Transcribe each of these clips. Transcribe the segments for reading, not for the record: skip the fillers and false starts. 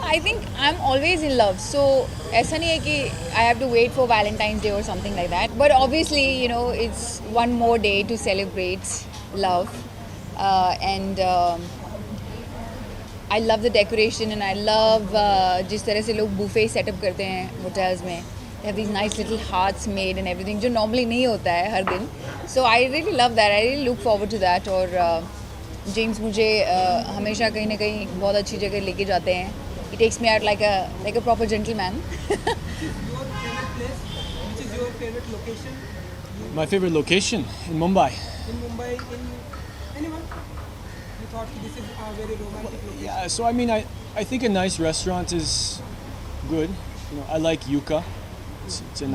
I think I'm always in love. So ऐसा नहीं है कि I have to wait for Valentine's Day or something like that. But obviously, it's one more day to celebrate love. And I love the decoration and I love जिस तरह से लोग buffet setup करते हैं hotels में. They have these nice little hearts made and everything जो normally नहीं होता है हर दिन. So I really love that. I really look forward to that. और जेम्स मुझे हमेशा कहीं ना कहीं बहुत अच्छी जगह लेके जाते हैं. He takes me out like a proper gentleman. Your favorite place? Which is your favorite location? My favorite location in Mumbai. In Mumbai, in anyone? You thought this is a very romantic location? Yeah, so I mean, I think a nice restaurant is good. I like Yucca. It's a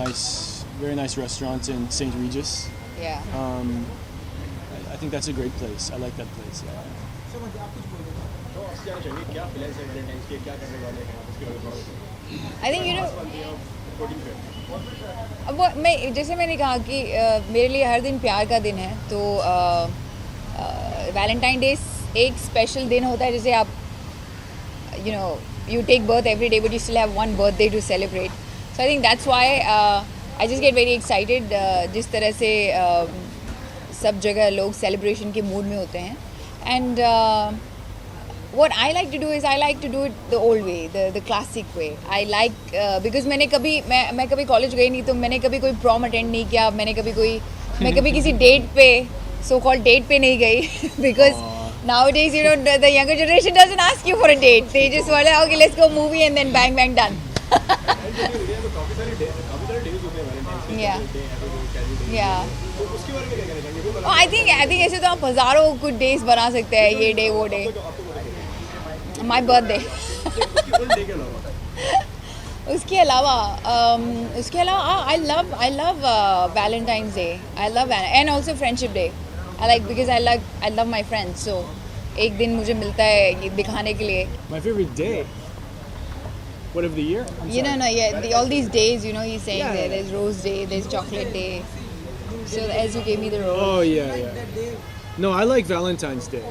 very nice restaurant in St. Regis. Yeah. I think that's a great place. I like that place. Yeah. समझ आप कुछ बोल रहे थे. तो आप क्या चाहिए क्या प्लान है वैलेंटाइंस के क्या करने वाले हैं आप उसके बारे में बताओ. I think 14 पे अब मैं जैसे मैंने कहा कि मेरे लिए हर दिन प्यार का दिन है. तो वैलेंटाइन डे एक स्पेशल दिन होता है. जैसे आप you take birth every day but you still have one birthday to celebrate. So I think that's why I just get very excited. जिस तरह से सब जगह लोग सेलिब्रेशन के मूड में होते हैं. And what I like to do is I like to do it the old way, the classic way. I like because मैं कभी कॉलेज गई नहीं, तो मैंने कभी कोई प्रॉम अटेंड नहीं किया. मैं कभी किसी डेट पे so called डेट पे नहीं गई. Because nowadays the younger generation doesn't ask you for a date. They just want okay, let's go movie and then bang bang done. काफी सारे डेज होते हैं वैलेंटाइंस के. Yeah. Yeah. तो उसके बारे में क्या कहना चाहेंगे. Oh, I think ऐसे तो आप हज़ारों कुछ डेज बना सकते हैं. ये डे वो डे. My birthday. उसके अलावा I love Valentine's Day. I love and also Friendship Day. I like because I love my friends. So एक दिन मुझे मिलता है ये दिखाने के लिए. My favorite day. What of the year? I'm sorry. Yeah. All these days, he's saying Yeah. there's Rose Day, there's Chocolate Day. So as you gave me the rose. Oh yeah. No, I like Valentine's Day.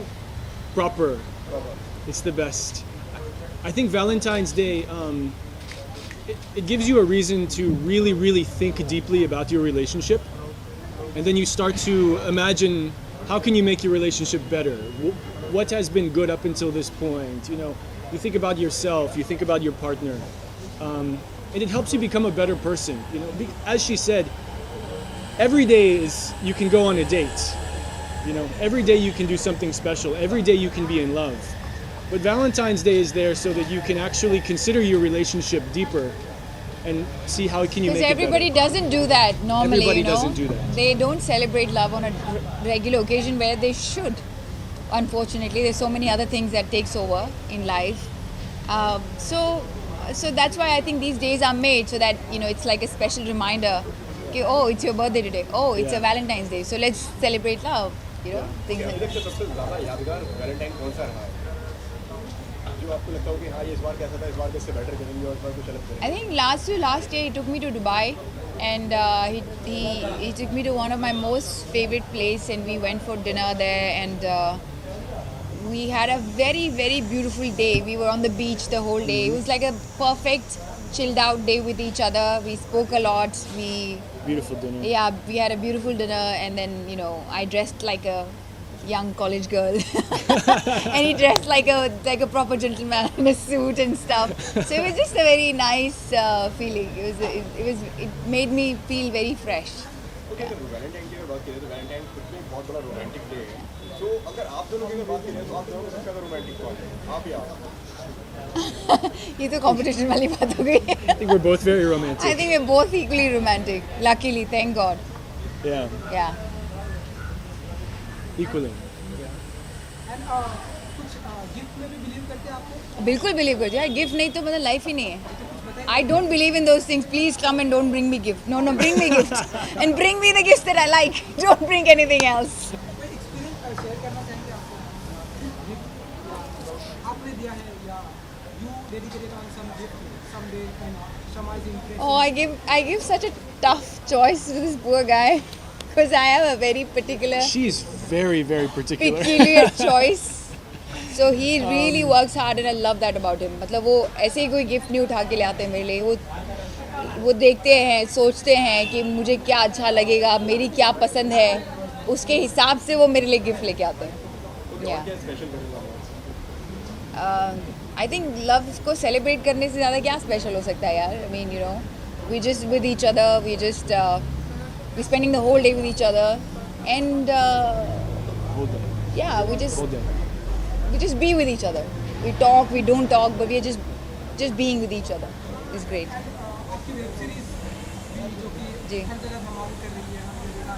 Proper. It's the best. I think Valentine's Day, it gives you a reason to really, really think deeply about your relationship. And then you start to imagine how can you make your relationship better? What has been good up until this point? You think about yourself, you think about your partner. And it helps you become a better person. As she said, every day you can go on a date. Every day you can do something special. Every day you can be in love. But Valentine's Day is there so that you can actually consider your relationship deeper and see how can you make Because it better. everybody doesn't do that normally. Everybody doesn't do that. They don't celebrate love on a regular occasion where they should. Unfortunately, there's so many other things that takes over in life. So that's why I think these days are made so that it's like a special reminder. Okay, oh, it's your birthday today. Oh, it's a Valentine's Day. So let's celebrate love. Things like अभी तक से सबसे ज़्यादा यादगार Valentine कौन सा रहा है जो आपको लगता हो कि हाँ ये इस बार कैसा था, इस बार कैसे बेटर करेंगे और इस बार कुछ अलग करेंगे. I think last year he took me to Dubai, and he took me to one of my most favorite place, and we went for dinner there, and we had a very, very beautiful day. We were on the beach the whole day. It was like a perfect chilled out day with each other. We spoke a lot. Beautiful dinner. Yeah, we had a beautiful dinner, and then I dressed like a young college girl, and he dressed like a proper gentleman in a suit and stuff. So it was just a very nice feeling. It made me feel very fresh. Okay, तो Valentine की अगर बात करें तो Valentine खुद में बहुत बड़ा रोमांटिक डे है. सो अगर आप दोनों की अगर बात करें तो आप दोनों में सबसे ज़्यादा रोमांटिक कौन है, आप या आप? ये तो competition वाली बात हो गई. I think we're both very romantic. I think we're both equally romantic. Luckily, thank God. Yeah, Yeah. equally. And कुछ गिफ्ट में भी बिलीव करते हैं आप लोग? बिल्कुल बिलीव करते हैं. गिफ्ट नहीं तो मतलब लाइफ ही नहीं है. I don't believe in those things. Please come and don't bring me gift. No, bring me gifts. And bring me the gifts that I like. Don't bring anything else. कोई experience share करना चाहेंगे आपको? Gift आपने दिया है या you dedicated on some gift someday and Shama is impressed? Oh, I give such a tough choice to this poor guy because I have a very particular She's very, very particular. peculiar choice. So he really works hard and I love that about him. मतलब वो ऐसे ही कोई gift नहीं उठा के ले आते मेरे लिए. वो देखते हैं, सोचते हैं कि मुझे क्या अच्छा लगेगा, मेरी क्या पसंद है, उसके हिसाब से वो मेरे लिए गिफ्ट लेके आते हैं. Yeah. क्या स्पेशल करूँगा आई थिंक लव को सेलिब्रेट करने से ज़्यादा क्या स्पेशल हो सकता है यार. I mean you know we just with each other, we spending the whole day with each other and Whole day. yeah Whole day. we just be with each other. We talk, we don't talk, but we are just being with each other. It's great. आपकी web series भी जो कि जी. हर जगह धमाल कर रही है, हर जगह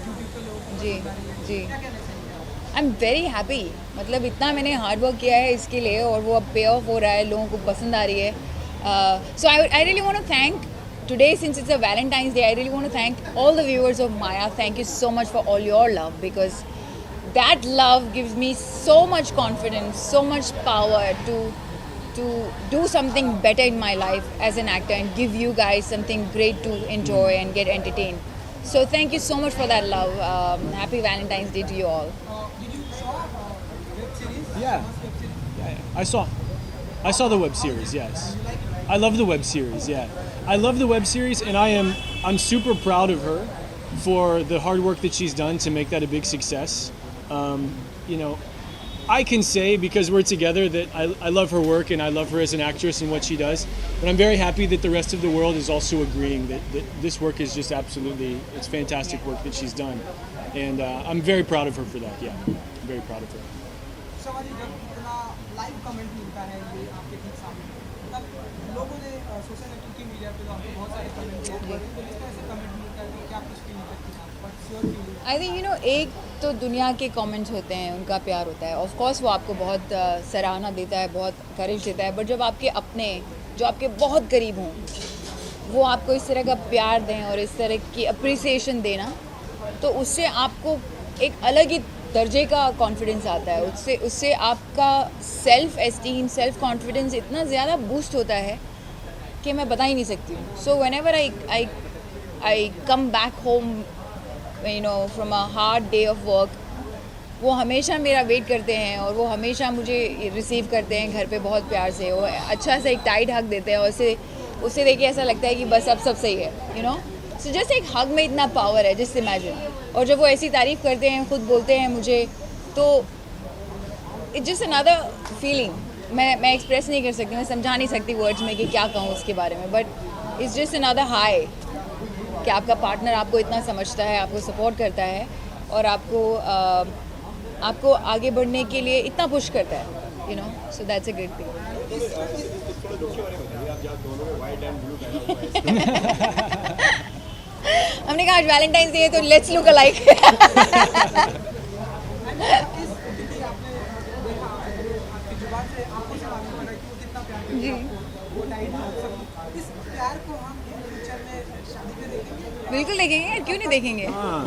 YouTube पे लोग जी, बता रही है. जी. क्या कहना चाहेंगे आप? I am very happy. मतलब इतना मैंने हार्ड वर्क किया है इसके लिए और वो अब पे ऑफ हो रहा है, लोगों को पसंद आ रही है. So I really want to thank today, since it's a Valentine's Day, I really want to thank all the viewers of Maya. Thank you so much for all your love, because that love gives me so much confidence, so much power to do something better in my life as an actor and give you guys something great to enjoy and get entertained. So thank you so much for that love. Happy Valentine's Day to you all. Did you saw web series? Yeah. Web series? Yeah, I saw the web series. Yes, I love the web series. Yeah, I love the web series, and I'm super proud of her for the hard work that she's done to make that a big success. You know, I can say because we're together that I love her work and I love her as an actress and what she does. But I'm very happy that the rest of the world is also agreeing that this work is just absolutely, it's fantastic work that she's done, and I'm very proud of her for that. Yeah, I'm very proud of her. सवारी जब इतना live comment मिलता है ये आपके ठीक सामने, तब लोगों ने सोशल नेटवर्किंग मीडिया पे तो आपको बहुत सारे कमेंट किए, तो इस तरह से कमेंट मिलता है तो क्या कुछ फील करती हैं आप? What's your feeling? I think you know एक तो दुनिया के कमेंट्स होते हैं, उनका प्यार होता है. ऑफ कोर्स वो आपको बहुत सराहना देता है, बहुत करेज देता है. बट जब आपके अपने जो आपके बहुत करीब हों वो आपको इस तरह का प्यार दें और इस तरह की अप्रिसिएशन देना, तो उससे आपको एक अलग ही दर्जे का कॉन्फिडेंस आता है. उससे आपका सेल्फ एस्टीम, सेल्फ कॉन्फिडेंस इतना ज़्यादा बूस्ट होता है कि मैं बता ही नहीं सकती हूँ. So when ever I come back home you know from a hard day of work, वो हमेशा मेरा वेट करते हैं और वो हमेशा मुझे रिसीव करते हैं घर पे बहुत प्यार से. वो अच्छा सा एक टाइट हक देते हैं और उससे देख के ऐसा लगता है कि बस अब सब सही है, यू नो. सो जस्ट एक हग में इतना पावर है, जस्ट इमेजिन. और जब वो ऐसी तारीफ़ करते हैं, खुद बोलते हैं मुझे, तो इट्स जस्ट अनदर फीलिंग. मैं एक्सप्रेस नहीं कर सकती, मैं समझा नहीं सकती वर्ड्स में कि क्या कहूँ उसके बारे में. But it's just another high कि आपका पार्टनर आपको इतना समझता है, आपको सपोर्ट करता है और आपको आगे बढ़ने के लिए इतना पुश करता है, you know. So that's a good thing. थोड़ा लुक के बारे में बताइए, आप जहाँ दोनों में वाइट एंड ब्लू पहना हुआ है. हमने कहा आज वैलेंटाइंस डे है तो लेट्स लुक अलाइक. इस दीदी आपने देखा, आपकी जुबान से आपको से मालूम पड़ा कि वो कितना प्यार करती है आपको, वो टाइट सब. इस प्यार को हम फ्यूचर में शादी में देखेंगे. बिल्कुल देखेंगे यार, क्यों नहीं देखेंगे. Ah.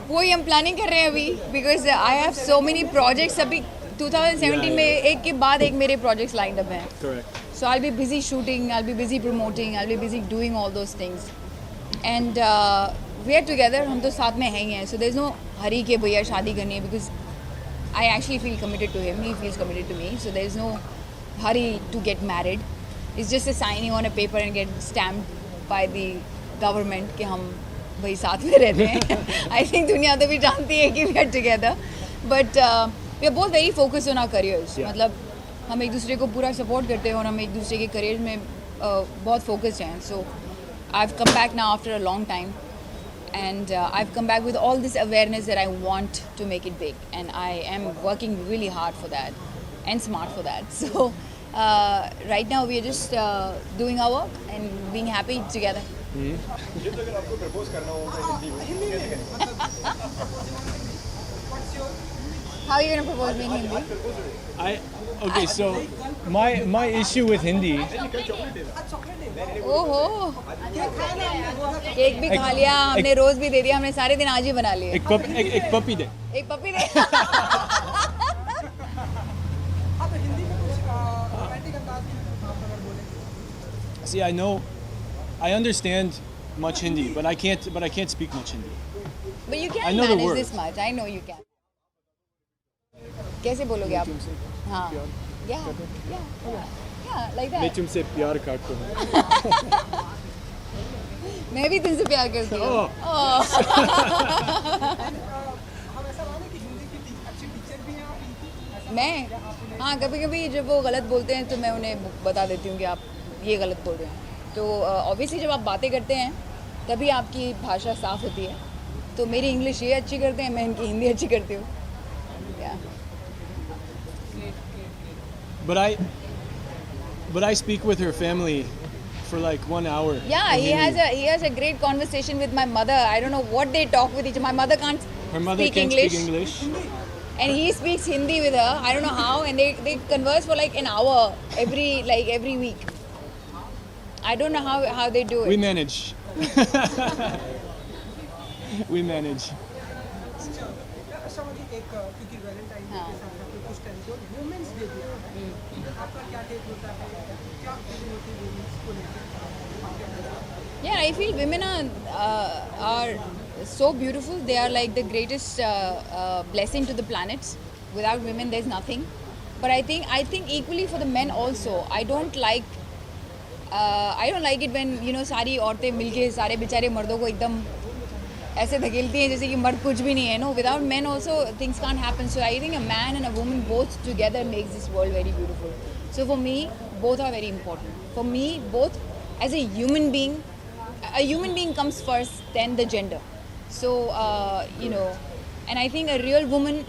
वही हम प्लानिंग कर रहे हैं अभी, because I have so many projects. अभी 2017 में एक के बाद एक मेरे प्रोजेक्ट्स लाइंड अप हैं. Correct. So I'll be busy shooting, I'll be busy promoting, I'll be busy doing all those things. And we are together, हम तो साथ में हैं ही हैं. So there's no hurry कि भैया शादी करनी है, because I actually feel committed to him, he feels committed to me. So there's no hurry to get married. It's just a signing on a paper and get stamped by the government कि हम भाई साथ में रहते हैं. I think दुनिया तो भी जानती है कि we are together. But we are both very focused on our careers. Yeah. मतलब हम एक दूसरे को पूरा सपोर्ट करते हैं और हम एक दूसरे के करियर में बहुत फोकस्ड हैं. So I have come back now after a long time and I have come back with all this awareness that I want to make it big and I am working really hard for that and smart for that. So right now we are just doing our work and being happy together. मुझे तो अगर आपको propose करना होगा हिंदी में कैसे करेंगे? How are you gonna propose me in Hindi? Okay, so my issue with Hindi. ओहो, केक भी खा लिया हमने, रोज भी दे दिया हमने, सारे दिन आज ही बना लिए. एक puppy दे. एक पपी दे. आप हिंदी में कुछ रोमांटिक अंदाज में आप अगर बोलें. See, I understand much Hindi, but I can't speak much Hindi. But you I can know the manage words. this much. I know you can. कैसे बोलोगे आप? तुमसे हाँ, प्यार yeah, like मैं that. तुमसे प्यार करता हूँ मैं भी तुमसे प्यार करती हूँ. Oh. Oh. हम ऐसा माने कि हिंदी की अच्छी टीचर भी हैं आप इनकी ऐसा मैं हाँ कभी कभी जब वो गलत बोलते हैं तो मैं उन्हें बता देती हूँ कि आप ये गलत बोल रहे हैं. तो ऑब्वियसली जब आप बातें करते हैं तभी आपकी भाषा साफ होती है. तो मेरी इंग्लिश ये अच्छी करते हैं, मैं इनकी हिंदी अच्छी करती हूँ. Yeah. but I speak with her family for like 1 hour Yeah, in he Hindi. has a great conversation with my mother. I don't know what they talk with each other. My mother can't Her mother speak can't English, speak English. and he speaks Hindi with her. I don't know how, and they converse for like an hour every week. I don't know how they do it. We manage. We manage. अच्छा मुझे एक क्योंकि Valentine day हाँ. के साथ साथ कुछ time को वुमेन्स डे भी आ रहा है आपका क्या टेक होता है क्या फीलिंग होती है वुमेन्स को लेकर आप क्या कहते हैं? Yeah, I feel women are so beautiful. They are like the greatest blessing to the planet. Without women, there's nothing. But I think equally for the men also. I don't like it when सारी औरतें मिलके सारे बेचारे मर्दों को एकदम ऐसे धकेलती हैं जैसे कि मर्द कुछ भी नहीं है. No, without men also things can't happen. So I think a man and a woman both together makes this world very beautiful. So for me, both are very important. For me, both as a human being comes first, then the gender. So and I think a real woman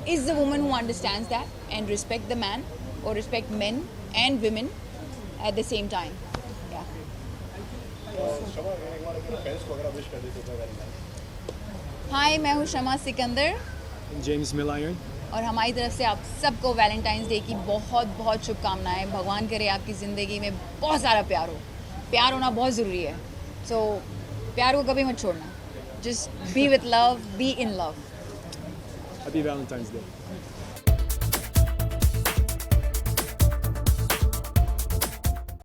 is the woman who understands that and respect the man or respect men and women at the same time. Yeah. शमा एक बार अगर fans को अगर wish कर देते तो Valentine हाय, मैं हूँ शमा Sikandar James Milliron. और हमारी तरफ से आप सबको वैलेंटाइंस डे की बहुत बहुत शुभकामनाएं. भगवान करे आपकी ज़िंदगी में बहुत सारा प्यार हो. प्यार होना बहुत ज़रूरी है. सो प्यार को कभी मत छोड़ना. Just be with love, be in love. Happy Valentine's Day.